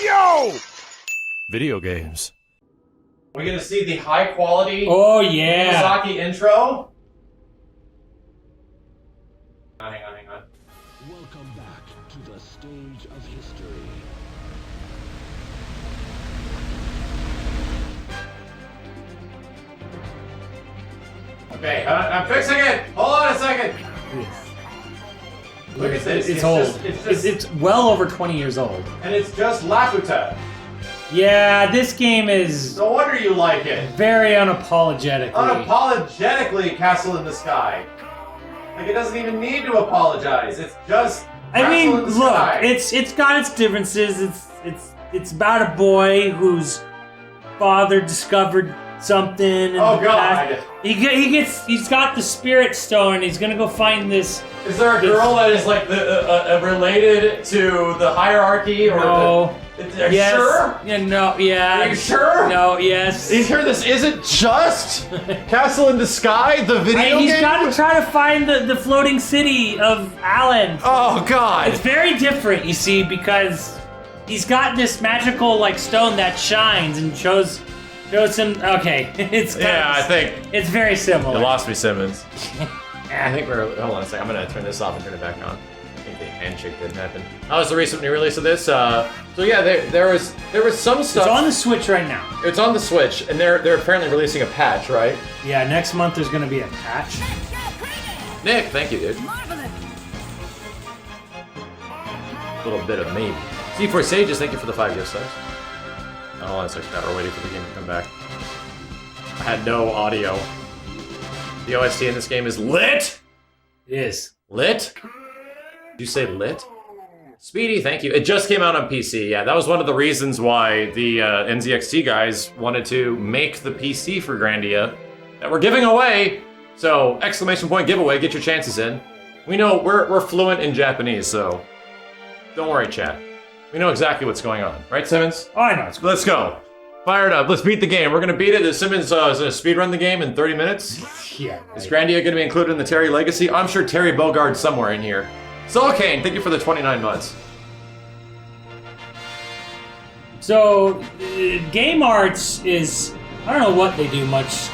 Yo! Video games. We're gonna see the high quality Miyazaki intro. Hang on. Welcome back to the stage of history. Okay, I'm fixing it. Hold on a second. Look at this. It's old. It's It's well over 20 years old. and it's just Laputa. Yeah, this game is No wonder you like it. very unapologetically. Unapologetically, Castle in the Sky. Like it doesn't even need to apologize. It's just. I mean, Castle in the look, Sky. it's got its differences. It's about a boy whose father discovered something. In Oh, the God. past. He's got the spirit stone. He's gonna go find this. Is there a girl that is like related to the hierarchy or No. Are you sure? Yeah. No. Yeah. Are you sure? No. Yes. Are you sure this isn't just Castle in the Sky, the video He's game? got to try to find the floating city of Alan. Oh God! It's very different, you see, because he's got this magical like stone that shines and shows him. Okay, it's kind Yeah, of, I think it's very similar. you lost me, Simmons. I think we're. Hold on a second. I'm gonna turn this off and turn it back on. I think the handshake didn't happen. That was the recent release of this. So yeah, there was some stuff. It's on the Switch right now. It's on the Switch, and they're apparently releasing a patch, right? Yeah, next month there's gonna be a patch. Nick, thank you, dude. A little bit of maybe. C4 Sages, thank you for the 5 gift subs. Oh, hold on a second. We're waiting for the game to come back. I had no audio. The OST in this game is lit. It is. Lit? Did you say lit? Speedy, thank you. It just came out on PC. Yeah, that was one of the reasons why the NZXT guys wanted to make the PC for Grandia that we're giving away. So, exclamation point giveaway, get your chances in. We know we're fluent in Japanese, so don't worry, chat. We know exactly what's going on. Right, Simmons? Oh, I know. It's Let's go. Fire it up. Let's beat the game. We're going to beat it. Simmons is going to speedrun the game in 30 minutes. yeah. Is Grandia going to be included in the Terry Legacy? I'm sure Terry Bogard's somewhere in here. Soul Kane, thank you for the 29 months. So, Game Arts is, I don't know what they do much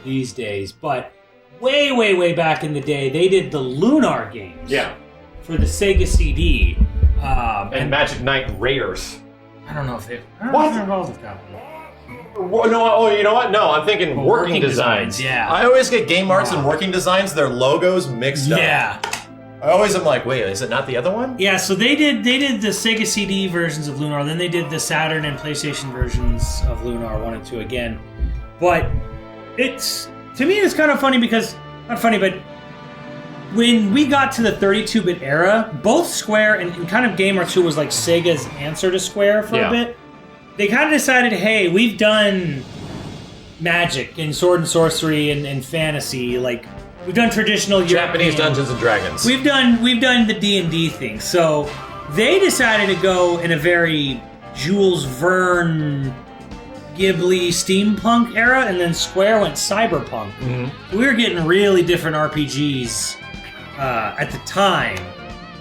these days, but way back in the day, they did the Lunar games. Yeah. For the Sega CD. And Magic Knight Raiders. I don't know if they... What? I don't know if they've got one. No, oh, you know what? No, I'm thinking working designs. yeah. I always get Game Arts and working designs, their logos mixed up. Yeah. I always am like, wait, is it not the other one? Yeah, so they did the Sega CD versions of Lunar, then they did the Saturn and PlayStation versions of Lunar 1 and 2 again. But it's, to me, it's kind of funny because, not funny, but when we got to the 32-bit era, both Square and kind of Game Arts, who was like Sega's answer to Square for a bit, they kind of decided, hey, we've done Magic and Sword and Sorcery and Fantasy, like, we've done traditional Japanese European, Dungeons and Dragons. We've done the D&D thing. So they decided to go in a very Jules Verne, Ghibli, steampunk era, and then Square went cyberpunk. Mm-hmm. We were getting really different RPGs at the time,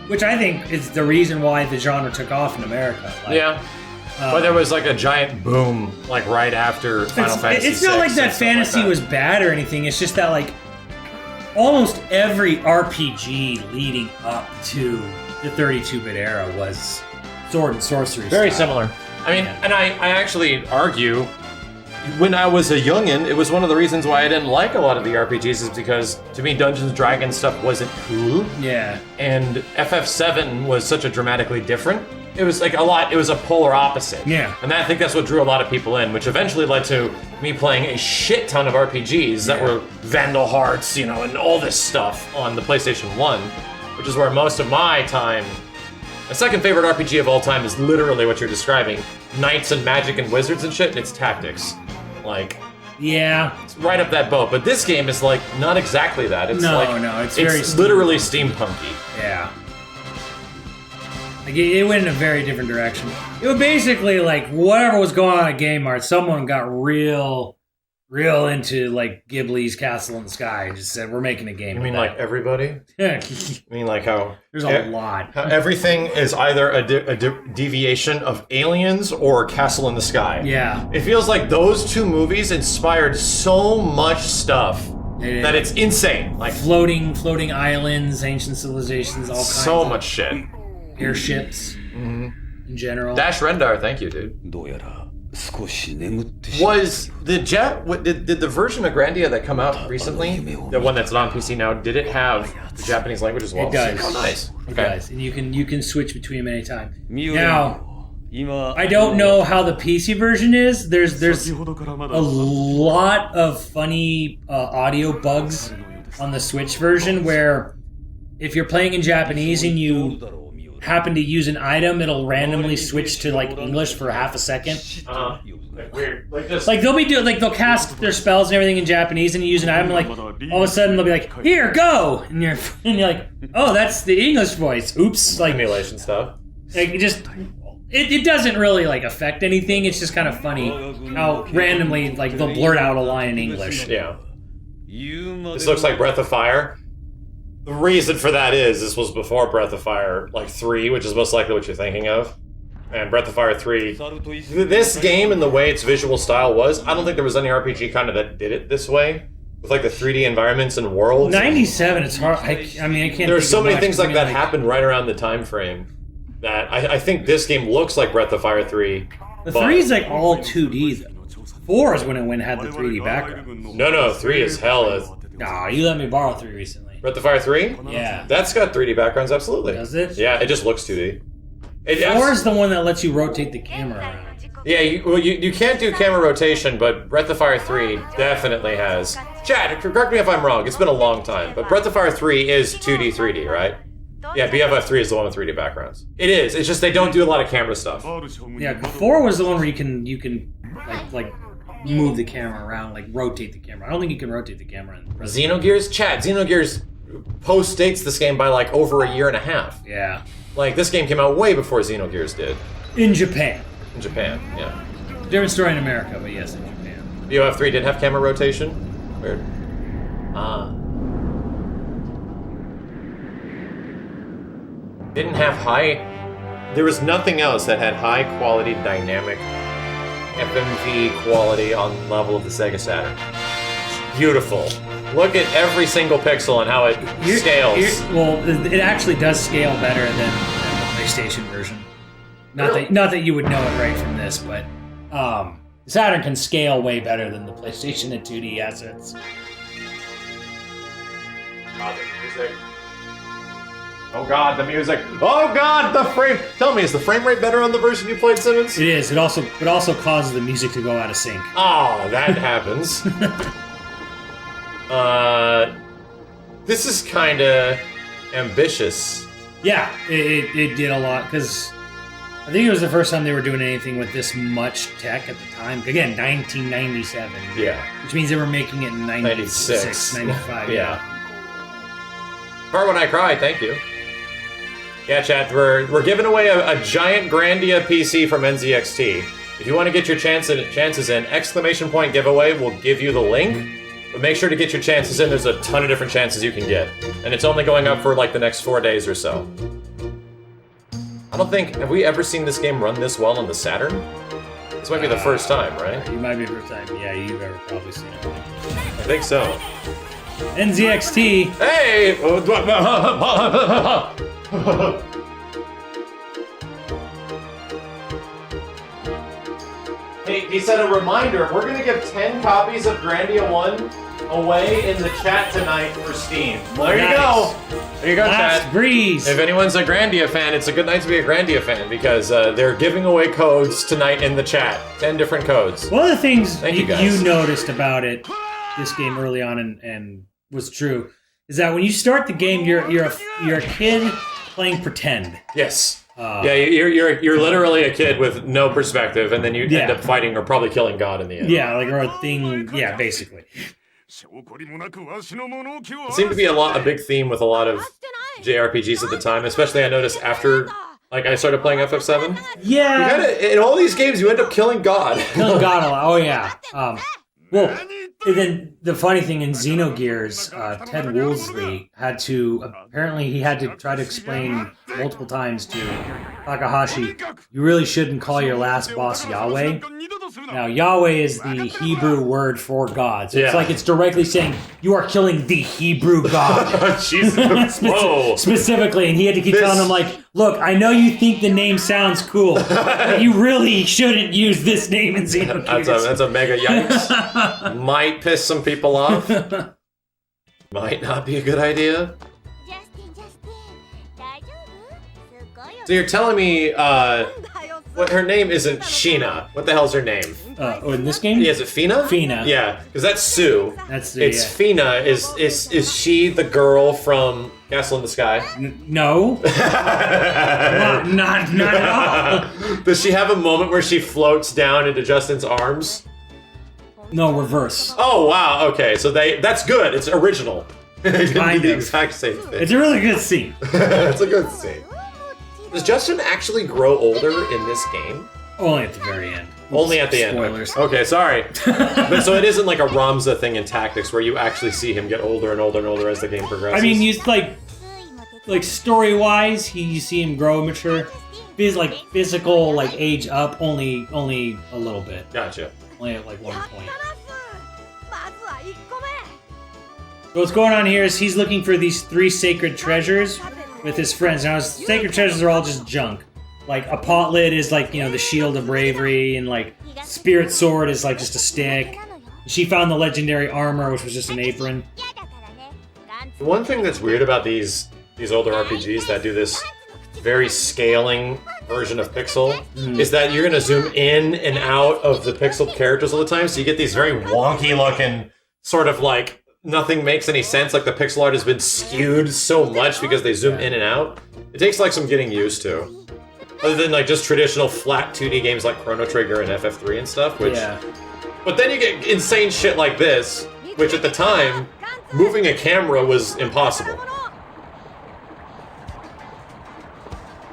which I think is the reason why the genre took off in America. Like, yeah. But there was like a giant boom, like right after Final Fantasy It's not VI like that and stuff fantasy like that. was bad or anything. It's just that like almost every RPG leading up to the 32-bit era was Sword and Sorcery Very style. similar. I mean, Yeah. and I actually argue, when I was a youngin', it was one of the reasons why I didn't like a lot of the RPGs is because, to me, Dungeons & Dragons stuff wasn't cool. Yeah. And FF7 was such a dramatically different. It was like it was a polar opposite. Yeah. And I think that's what drew a lot of people in, which eventually led to me playing a shit ton of RPGs that were Vandal Hearts, and all this stuff on the PlayStation 1, which is where most of my time. My second favorite RPG of all time is literally what you're describing. Knights and magic and wizards and shit, and it's tactics. Like, Yeah. it's right up that boat. But this game is like not exactly that. It's No, like no, it's very literally steampunky. Yeah. Like it went in a very different direction. It was basically like whatever was going on at Game Arts, someone got real real into like Ghibli's Castle in the Sky and just said, we're making a game. You mean with like everybody? that. I mean like how There's a lot. how everything is either a deviation of Aliens or Castle in the Sky. Yeah. It feels like those two movies inspired so much stuff that it's insane. Like Floating islands, ancient civilizations, all kinds so of much shit. airships in general. Dash Rendar, thank you, dude. どうやら少し眠ってしま Was the did the version of Grandia that come out recently, the one that's on PC now, did it have the Japanese language as well? It does. Oh, nice. It Okay. does. And you can switch between them anytime. う。 Now, 今 I don't know how the PC version is. There's 先ほどからまだ a lot of funny audio bugs on the Switch version where if you're playing in Japanese and you happen to use an item, it'll randomly switch to like English for half a second. Like weird. Like just Like they'll cast their spells and everything in Japanese and you use an item and like all of a sudden they'll be like, here, go! And you're like, oh, that's the English voice. Oops. Like simulation stuff. it just it doesn't really like affect anything. It's just kind of funny how randomly like they'll blurt out a line in English. Yeah. 言うまで This looks like Breath of Fire. The reason for that is this was before Breath of Fire like 3, which is most likely what you're thinking of. And Breath of Fire 3, 猿と一緒に this game and the way its visual style was, I don't think there was any RPG kind of that did it this way. With like the 3D environments and worlds. 97. It's hard. I mean, I can't. There are think so of many much. things I like mean, that happened right around the time frame that I think this game looks like Breath of Fire 3. The but- 3 is like all 2D though. 4 is when it had the 3D background. No, 3 is hell. Nah, you let me borrow 3 recently. Breath of Fire 3? Yeah. That's got 3D backgrounds, absolutely. Does it? Yeah, it just looks 2D. 4 is the one that lets you rotate the camera around. Yeah, you can't do camera rotation, but Breath of Fire 3 definitely has. Chad, correct me if I'm wrong, it's been a long time, but Breath of Fire 3 is 2D, 3D, right? Yeah, BFF3 is the one with 3D backgrounds. It is, it's just they don't do a lot of camera stuff. Yeah, 4 was the one where you can like move the camera around, like rotate the camera. I don't think you can rotate the camera in Resident Xenogears? Chad, Xenogears post-dates this game by like over a year and a half. Yeah. Like, this game came out way before Xenogears did. In Japan. In Japan, yeah. Different story in America, but yes, in Japan. BOF3 did have camera rotation? Weird. Didn't have high... There was nothing else that had high-quality, dynamic, FMV quality on level of the Sega Saturn. Beautiful. Look at every single pixel and how it scales. Well, it actually does scale better than the PlayStation version. Not that you would know it right from this, but Saturn can scale way better than the PlayStation and 2D assets. Oh god, the music. Oh god, the frame. Tell me, is the frame rate better on the version you played, Simmons? It is. It also causes the music to go out of sync. Oh, that happens. This is kind of ambitious. Yeah, it did a lot because I think it was the first time they were doing anything with this much tech at the time. Again, 1997. Yeah. Which means they were making it in 96, 95. Yeah. Part When I Cry, thank you. Yeah, chat, we're giving away a giant Grandia PC from NZXT. If you want to get your chances in, exclamation point giveaway, we'll give you the link. But make sure to get your chances in. There's a ton of different chances you can get. And it's only going up for like the next 4 days or so. I don't think... Have we ever seen this game run this well on the Saturn? This might be the first time, right? You might be the first time. Yeah, you've ever probably seen it. I think so. NZXT. Hey! Hey, he said a reminder, we're gonna give 10 copies of Grandia 1 away in the chat tonight for Steam. There you go! There you go, Last chat. breeze. If anyone's a Grandia fan, it's a good night to be a Grandia fan because they're giving away codes tonight in the chat. 10 different codes. One of the things Thank you, guys. you noticed about this game early on and was true, is that when you start the game, you're a kid playing pretend. Yes. Yeah, you're literally a kid with no perspective, and then you end up fighting or probably killing God in the end. Yeah, like or a thing. Yeah, basically. It seemed to be a big theme with a lot of JRPGs at the time, especially I noticed after I started playing FF7. Yeah. In all these games, you end up killing God. Killing God a lot. Oh yeah. Well, And then the funny thing in Xenogears, Ted Woolsey had to try to explain multiple times to Takahashi, you really shouldn't call your last boss Yahweh. Now, Yahweh is the Hebrew word for God. So it's like it's directly saying, you are killing the Hebrew God. Jesus. Whoa. Specifically, and he had to keep telling him, like, look, I know you think the name sounds cool, but you really shouldn't use this name in Xenogears. That's a mega yikes. Might piss some people off. Might not be a good idea. So you're telling me, what her name isn't Sheena. What the hell's her name? In this game? Yeah, is it Fina? Fina. Yeah, because that's Sue. That's Sue, It's Fina. Is she the girl from Castle in the Sky? No. not at all. Does she have a moment where she floats down into Justin's arms? No, reverse. Oh, wow, okay. So that's good. It's original. They didn't do the of. exact same thing. It's a really good scene. It's a good scene. Does Justin actually grow older in this game? Only at the very end. Only at the end. Spoilers. Okay, sorry. But so it isn't like a Ramza thing in Tactics where you actually see him get older and older and older as the game progresses. I mean, you like story-wise, you see him grow and mature. Physical, age up, only a little bit. Gotcha. Only at one point. So what's going on here is he's looking for these 3 sacred treasures with his friends. Now, his sacred treasures are all just junk. Like, a pot lid is the shield of bravery, and spirit sword is just a stick. She found the legendary armor, which was just an apron. The one thing that's weird about these older RPGs that do this very scaling version of pixel is that you're gonna zoom in and out of the pixel characters all the time, so you get these very wonky looking sort of nothing makes any sense. Like the pixel art has been skewed so much because they zoom in and out. It takes some getting used to. Other than just traditional flat 2D games like Chrono Trigger and FF3 and stuff, which... Yeah. But then you get insane shit like this, which at the time, moving a camera was impossible.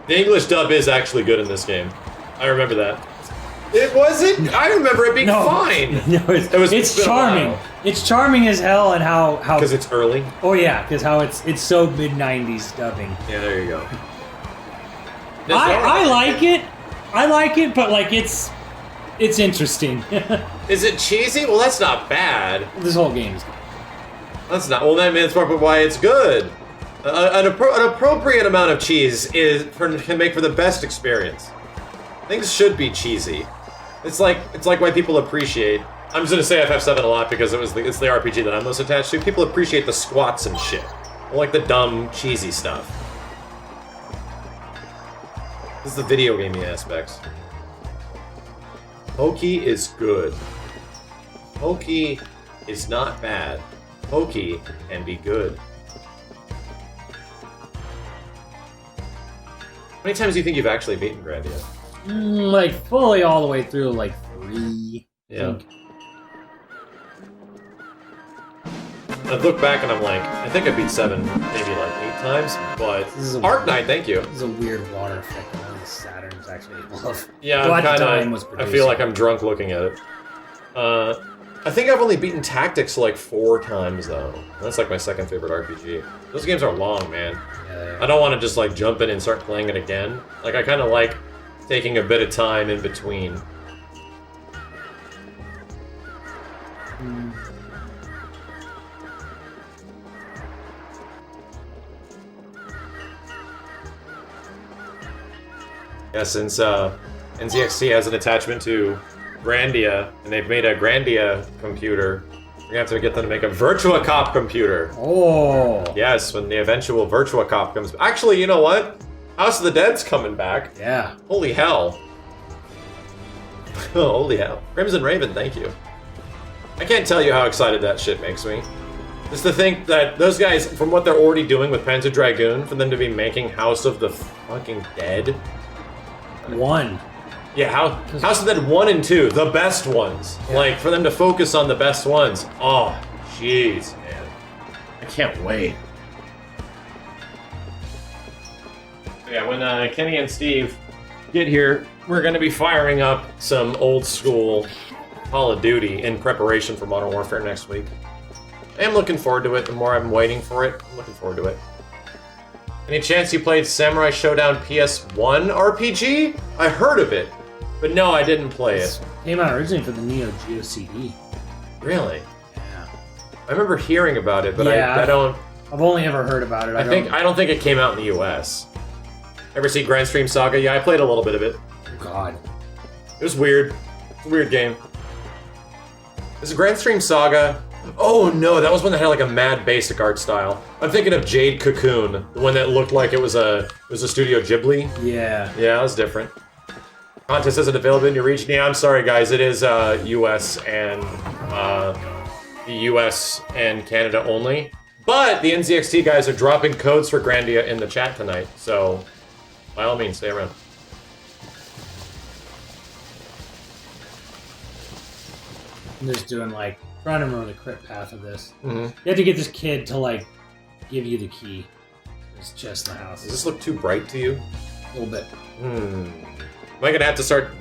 The English dub is actually good in this game. I remember that. It wasn't? I remember it being fine. No, it's charming. It's charming as hell, and how... Because it's early? Oh yeah, because how it's so mid-90s dubbing. Yeah, there you go. I like it. I like it, but it's interesting. Is it cheesy? Well, that's not bad. This whole game's good. That's not. Well, that's probably why it's good. An appropriate amount of cheese can make for the best experience. Things should be cheesy. It's like why people appreciate. I'm just gonna say FF7 a lot because it's the RPG that I'm most attached to. People appreciate the squats and shit, or the dumb cheesy stuff. This is the video gaming aspects. Pokey is good. Pokey is not bad. Pokey can be good. How many times do you think you've actually beaten Grandia? Fully all the way through, 3. Yeah. I look back and I'm I think I beat 7 maybe 8 times, but Arknight, thank you. This is a weird water effect on the Saturn is actually love. Yeah, I feel like I'm drunk looking at it. I think I've only beaten Tactics 4 times though. That's my second favorite RPG. Those games are long, man. Yeah. I don't want to just jump in and start playing it again. I kind of like taking a bit of time in between. Yeah, since NZXT has an attachment to Grandia, and they've made a Grandia computer, we're gonna have to get them to make a Virtua Cop computer. Oh! Yes, when the eventual Virtua Cop comes... Actually, you know what? House of the Dead's coming back. Yeah. Holy hell. Oh, holy hell. Crimson Raven, thank you. I can't tell you how excited that shit makes me. Just to think that those guys, from what they're already doing with Panzer Dragoon, for them to be making House of the fucking Dead... 1. Yeah, House of the Dead 1 and 2, the best ones. Yeah. For them to focus on the best ones. Oh, jeez, man. I can't wait. Yeah, when Kenny and Steve get here, we're going to be firing up some old school Call of Duty in preparation for Modern Warfare next week. I am looking forward to it. The more I'm waiting for it, I'm looking forward to it. Any chance you played Samurai Showdown PS1 RPG? I heard of it, but no, I didn't play it. Came out originally for the Neo Geo CD. Really? Yeah. I remember hearing about it, but Yeah, I don't. I've only ever heard about it. I don't think it came out in the US. Ever see Grand Stream Saga? Yeah, I played a little bit of it. Oh, God. It was weird. It's a weird game. Is it Grand Stream Saga? Oh no, that was one that had like a mad basic art style. I'm thinking of Jade Cocoon, the one that looked like it was a Studio Ghibli. Yeah. Yeah, that was different. Contest isn't available in your region. Yeah, I'm sorry guys, it is US and the US and Canada only. But the NZXT guys are dropping codes for Grandia in the chat tonight, so by all means, stay around. I'm just doing like trying to remember the crit path of this. Mm-hmm. You have to get this kid to like give you the key. It's just the house. Does this look too bright to you? A little bit. Am I gonna have to start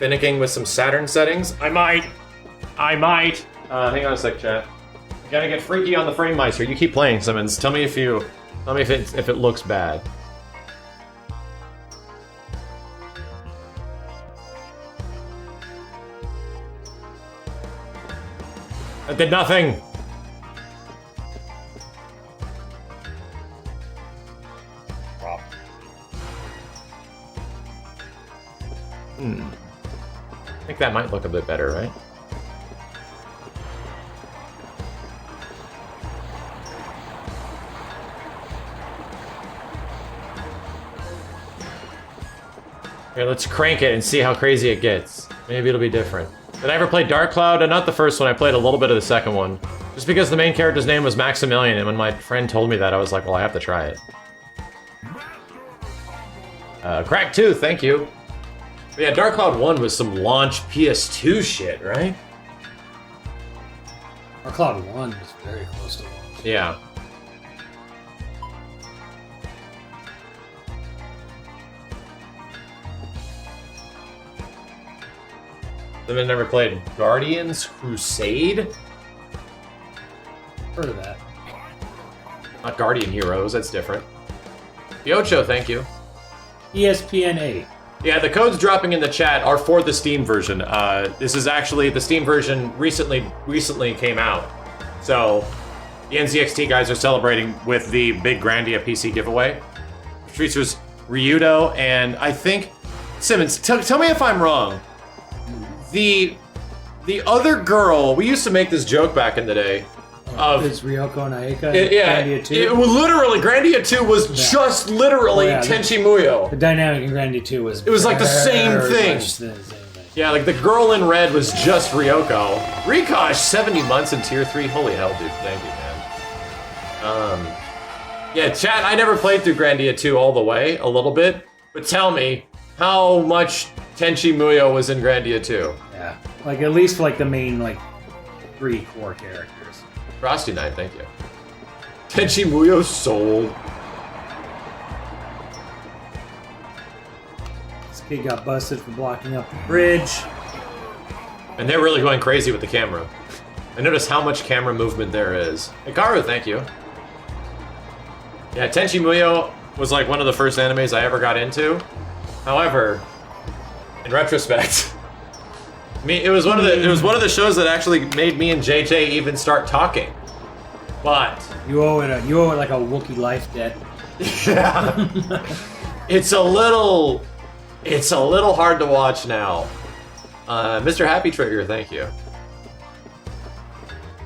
finicking with some Saturn settings? I might. Hang on a sec, chat. I gotta get freaky on the frame meister. You keep playing, Simmons. Tell me if it looks bad. I did nothing. I think that might look a bit better, right? Here, let's crank it and see how crazy it gets. Maybe it'll be different. Did I ever play Dark Cloud? Not the first one, I played a little bit of the second one. Just because the main character's name was Maximilian, and when my friend told me that, I was like, well, I have to try it. Crack 2, thank you. But yeah, Dark Cloud 1 was some launch PS2 shit, right? Dark Cloud 1 was very close to launch. Yeah. Then I never played Guardians Crusade? Heard of that. Not Guardian Heroes, that's different. Yocho, thank you. ESPN 8. Yeah, the codes dropping in the chat are for the Steam version. This is actually, the Steam version recently came out. So, the NZXT guys are celebrating with the big Grandia PC giveaway. Which features Ryudo and I think, Simmons, tell me if I'm wrong. The other girl, we used to make this joke back in the day. It's Ryoko and Ayaka. Yeah, Grandia 2. it was literally, Grandia 2 was just literally Tenchi Muyo. The dynamic in Grandia 2 was... It was like the same thing. Yeah, like the girl in red was just Ryoko. Rikosh, 70 months in tier 3. Holy hell, dude. Thank you, man. Yeah, chat, I never played through Grandia 2 all the way, a little bit. But tell me, how much Tenchi Muyo was in Grandia 2? Yeah, like at least for like the main like 3 core characters. Frosty Knight, thank you. Tenchi Muyo sold. This kid got busted for blocking up the bridge. And they're really going crazy with the camera. I noticed how much camera movement there is. Hikaru, thank you. Yeah, Tenchi Muyo was like one of the first animes I ever got into. However, in retrospect, it was one of the shows that actually made me and JJ even start talking. But you owe it like a Wookiee life debt. Yeah. It's a little hard to watch now. Mr. Happy Trigger, thank you.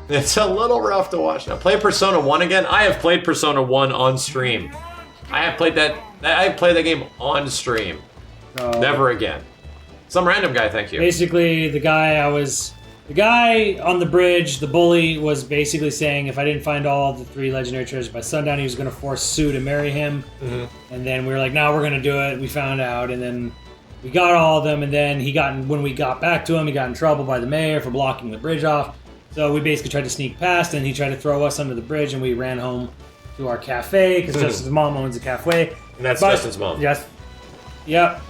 It's a little rough to watch now. Play Persona 1 again? I have played Persona 1 on stream. I have played that game on stream. Never again. Some random guy, thank you. Basically, the guy on the bridge, the bully, was basically saying if I didn't find all the 3 legendary treasures by sundown, he was going to force Sue to marry him. Mm-hmm. And then we were like, no, we're going to do it. We found out, and then we got all of them, and then when we got back to him, he got in trouble by the mayor for blocking the bridge off. So we basically tried to sneak past, and he tried to throw us under the bridge, and we ran home to our cafe, because Justin's mom owns a cafe. And that's Justin's mom. Yes. Yep.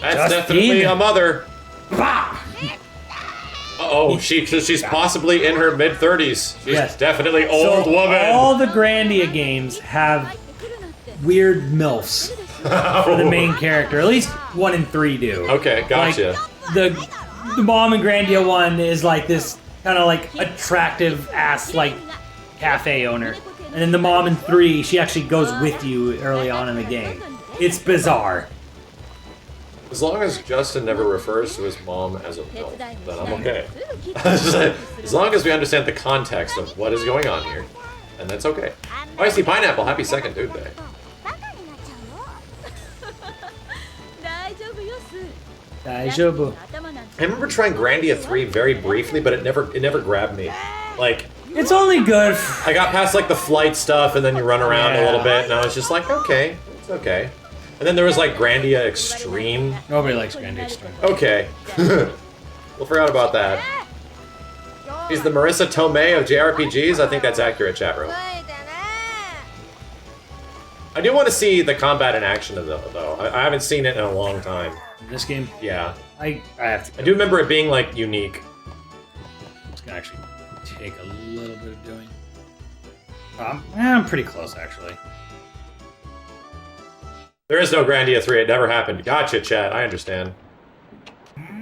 That's definitely a mother. Bah! Uh-oh, she's possibly in her mid-30s. She's Yes. definitely old So woman. all the Grandia games have weird MILFs for the main character. At least 1 and 3 do. Okay, gotcha. Like, the mom in Grandia 1 is like this kind of like attractive ass like cafe owner. And then the mom in 3, she actually goes with you early on in the game. It's bizarre. As long as Justin never refers to his mom as a MILF, then I'm okay. As long as we understand the context of what is going on here, and that's okay. Icy Pineapple, happy second dude day. Daijoubu. I remember trying Grandia 3 very briefly, but it never grabbed me. Like, It's only good. I got past like the flight stuff, and then you run around a little Yeah. bit, and I was just like, okay, it's okay. And then there was like Grandia Extreme. Nobody likes Grandia Extreme. Okay. We'll forget about that. He's the Marissa Tomei of JRPGs. I think that's accurate, chat room. I do want to see the combat in action of though. I haven't seen it in a long time. This game, Yeah. I have to. I do remember it being like unique. It's gonna actually take a little bit of doing. I'm pretty close actually. There is no Grandia 3, it never happened. Gotcha, chat, I understand.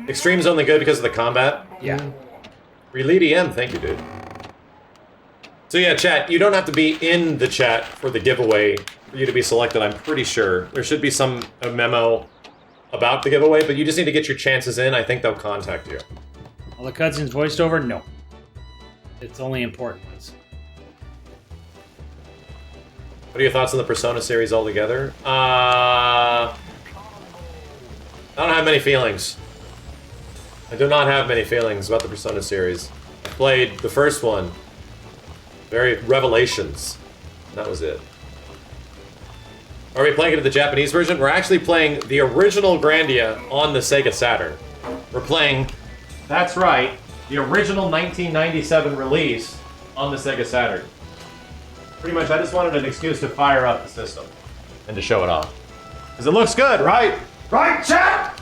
Extreme's only good because of the combat? Yeah. Relete EM, thank you, dude. So yeah, chat, you don't have to be in the chat for the giveaway for you to be selected, I'm pretty sure. There should be a memo about the giveaway, but you just need to get your chances in. I think they'll contact you. All the cutscenes voiced over? No. It's only important ones. What are your thoughts on the Persona series altogether? I don't have many feelings. I do not have many feelings about the Persona series. I played the first one. Revelations. That was it. Are we playing it in the Japanese version? We're actually playing the original Grandia on the Sega Saturn. We're playing, that's right, the original 1997 release on the Sega Saturn. Pretty much, I just wanted an excuse to fire up the system and to show it off. Because it looks good, right? Right, chat?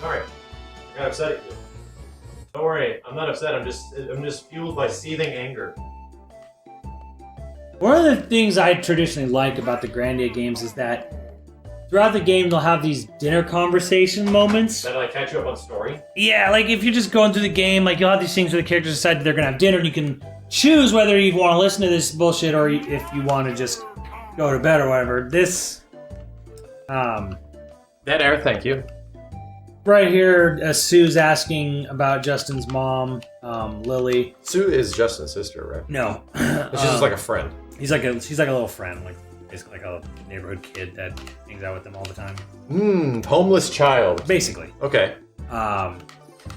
Alright. I got upset at you. Don't worry, I'm not upset, I'm just fueled by seething anger. One of the things I traditionally like about the Grandia games is that throughout the game they'll have these dinner conversation moments. That like catch you up on story? Yeah, like if you're just going through the game, like you'll have these things where the characters decide they're gonna have dinner and you can choose whether you want to listen to this bullshit or if you want to just go to bed or whatever. This, Dead air, thank you. right here, Sue's asking about Justin's mom, Lily. Sue is Justin's sister, right? No. She's just like a friend. She's like a little friend, like basically like a neighborhood kid that hangs out with them all the time. Homeless child. Basically. Okay.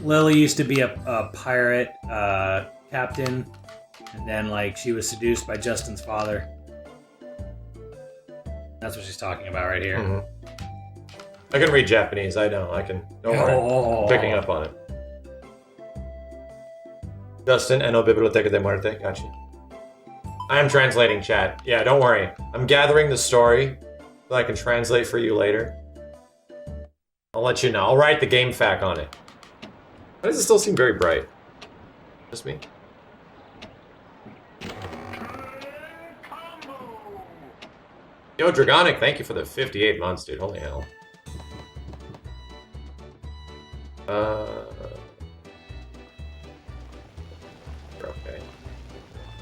Lily used to be a pirate captain, and then like she was seduced by Justin's father. That's what she's talking about right here. Mm-hmm. I can read Japanese, I know, I can. Don't worry. I'm picking up on it. Justin, no Biblioteca de Muerte, gotcha. I am translating, chat. Yeah, don't worry. I'm gathering the story so I can translate for you later. I'll let you know. I'll write the game fact on it. Why does it still seem very bright? Just me? Yo, Dragonic, thank you for the 58 months, dude. Holy hell. Okay.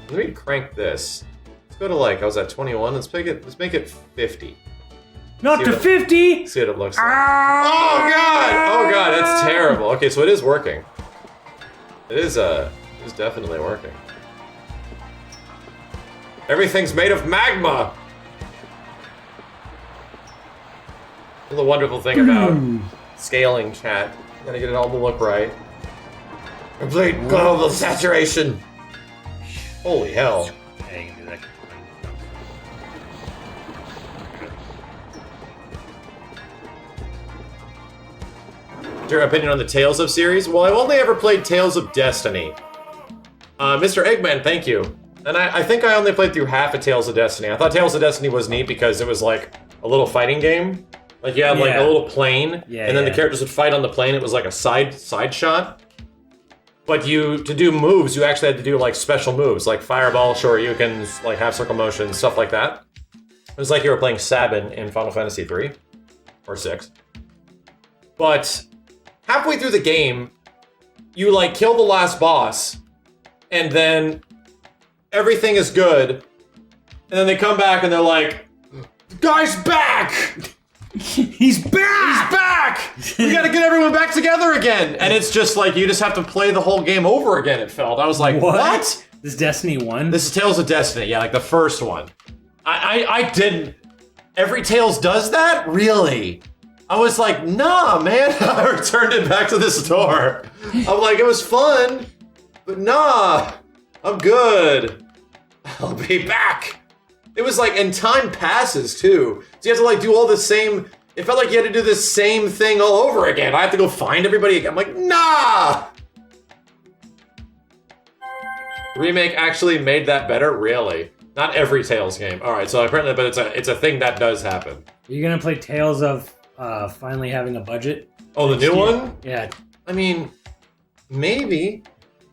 Let me crank this. Let's go to like, I was at 21. Let's make it 50. Not to 50! See what it looks like. Oh god! Oh god, that's terrible. Okay, so it is working. It is definitely working. Everything's made of magma! That's the wonderful thing about scaling, chat. You gotta get it all to look right. Complete global saturation! Holy hell. Yeah, you can do that. What's your opinion on the Tales of series? Well, I've only ever played Tales of Destiny. Mr. Eggman, thank you. And I think I only played through half of Tales of Destiny. I thought Tales of Destiny was neat because it was like a little fighting game. Like you had like a little plane, and then the characters would fight on the plane. It was like a side shot. But to do moves, you actually had to do like special moves, like fireball, shoryukens, like half circle motion, stuff like that. It was like you were playing Sabin in Final Fantasy 3 or 6. But halfway through the game, you like kill the last boss, and then everything is good. And then they come back and they're like, "The guy's back! He's back! He's back! We gotta get everyone back together again!" And it's just like, you just have to play the whole game over again, it felt. I was like, what? This is Destiny 1? This is Tales of Destiny, yeah, like the first one. I didn't... Every Tales does that? Really? I was like, nah, man. I returned it back to the store. I'm like, it was fun, but nah, I'm good. I'll be back. It was like, and time passes too. So you have to like do all the same, it felt like you had to do the same thing all over again. I have to go find everybody again. I'm like, nah. Remake actually made that better? Really? Not every Tales game. All right, so apparently, but it's a thing that does happen. Are you gonna play Tales of finally having a budget? Oh, the new one? Yeah. I mean, maybe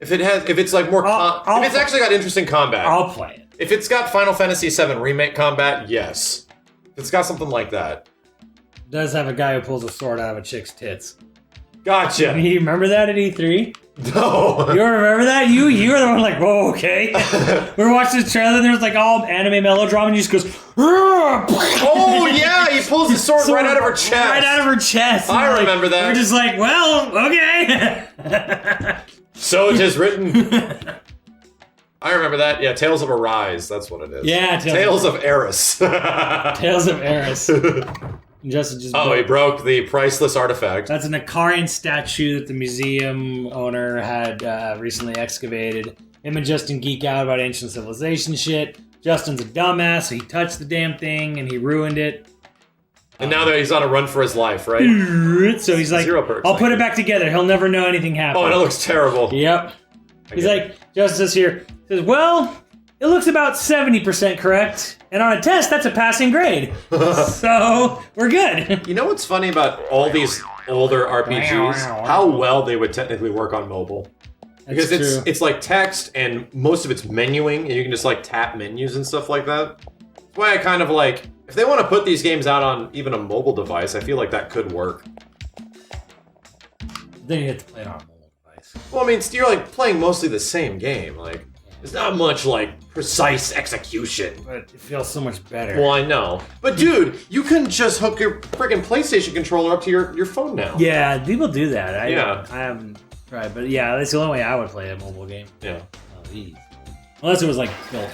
if it's like more, if it's actually got interesting combat. I'll play it. If it's got Final Fantasy VII remake combat, yes. If it's got something like that. It does have a guy who pulls a sword out of a chick's tits. Gotcha. You remember that at E3? No. You remember that? You were the one like, whoa, okay. We were watching the trailer and there was like all anime melodrama and he just goes, oh yeah, he pulls the sword right out of her chest. Right out of her chest. I remember that. We're just like, well, okay. So it is written. I remember that. Yeah, Tales of Arise. That's what it is. Yeah, Tales of Eris. Tales of Eris. Justin just he broke the priceless artifact. That's an Ikarian statue that the museum owner had recently excavated. Him and Justin geek out about ancient civilization shit. Justin's a dumbass, so he touched the damn thing and he ruined it. And now that he's on a run for his life, right? So he's like, Zero perks, I'll put it back together. He'll never know anything happened. Oh, and it looks terrible. Yep. He's like, Justin here says, well, it looks about 70% correct. And on a test, that's a passing grade. So, we're good. You know what's funny about all these older RPGs? How well they would technically work on mobile. Because it's like text and most of it's menuing and you can just like tap menus and stuff like that. That's why I kind of like, if they want to put these games out on even a mobile device, I feel like that could work. Then you have to play it on a mobile device. Well, I mean, you're like playing mostly the same game. Like, there's not much like precise execution. But it feels so much better. Well, I know. But dude, you can just hook your friggin' PlayStation controller up to your phone now. Yeah, people do that. I haven't tried, but yeah, that's the only way I would play a mobile game. Yeah. Oh, these. Unless it was like built.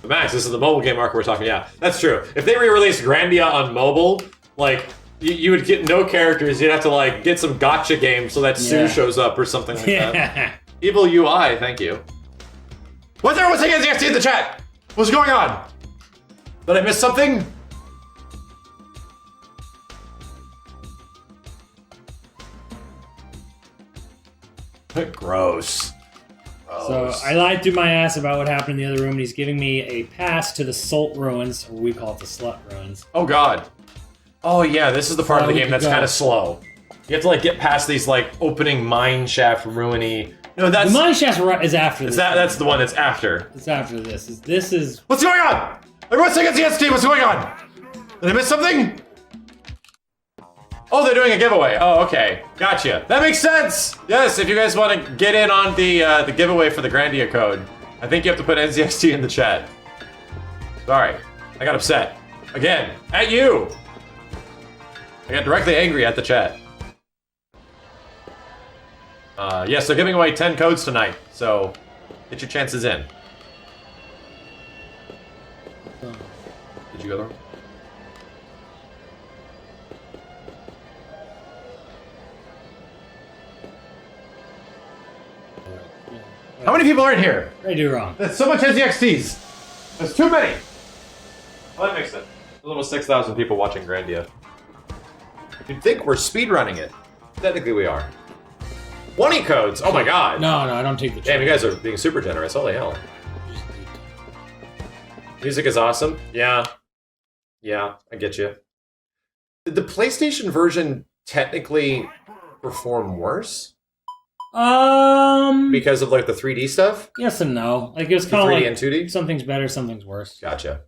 But Max, this is the mobile game market we're talking. Yeah, that's true. If they re-released Grandia on mobile, like you would get no characters. You'd have to like get some gotcha game so that Sue shows up or something like that. Evil UI, thank you. What's everyone saying in the chat? What's going on? Did I miss something? Gross. So I lied through my ass about what happened in the other room, and he's giving me a pass to the Salt Ruins, or we call it the Slut Ruins. Oh god. Oh yeah, this is the part of the game that's kind of slow. You have to like get past these like opening mine shaft ruiny. No, that's the mine shaft is after this. That's the one that's after. It's after this. This is. What's going on? Everyone say against team. What's going on? Did I miss something? Oh, they're doing a giveaway. Oh, okay. Gotcha. That makes sense. Yes, if you guys want to get in on the giveaway for the Grandia code, I think you have to put NZXT in the chat. Sorry. I got upset. Again. At you. I got directly angry at the chat. Yes, they're giving away 10 codes tonight, so get your chances in. Did you go there? How many people are in here? What did I do wrong? That's so much NZXTs. That's too many. Well, that makes sense. A little 6,000 people watching Grandia. You'd think we're speedrunning it. Technically, we are. 20 codes! Oh my god! No, I don't take the Damn, you guys are being super generous. Holy hell. Music is awesome. Yeah. Yeah, I get you. Did the PlayStation version technically perform worse? Because Because of like the 3D stuff? yes and no. Like it was The kind of 3D like and 2D? something's better, something's worse. Gotcha.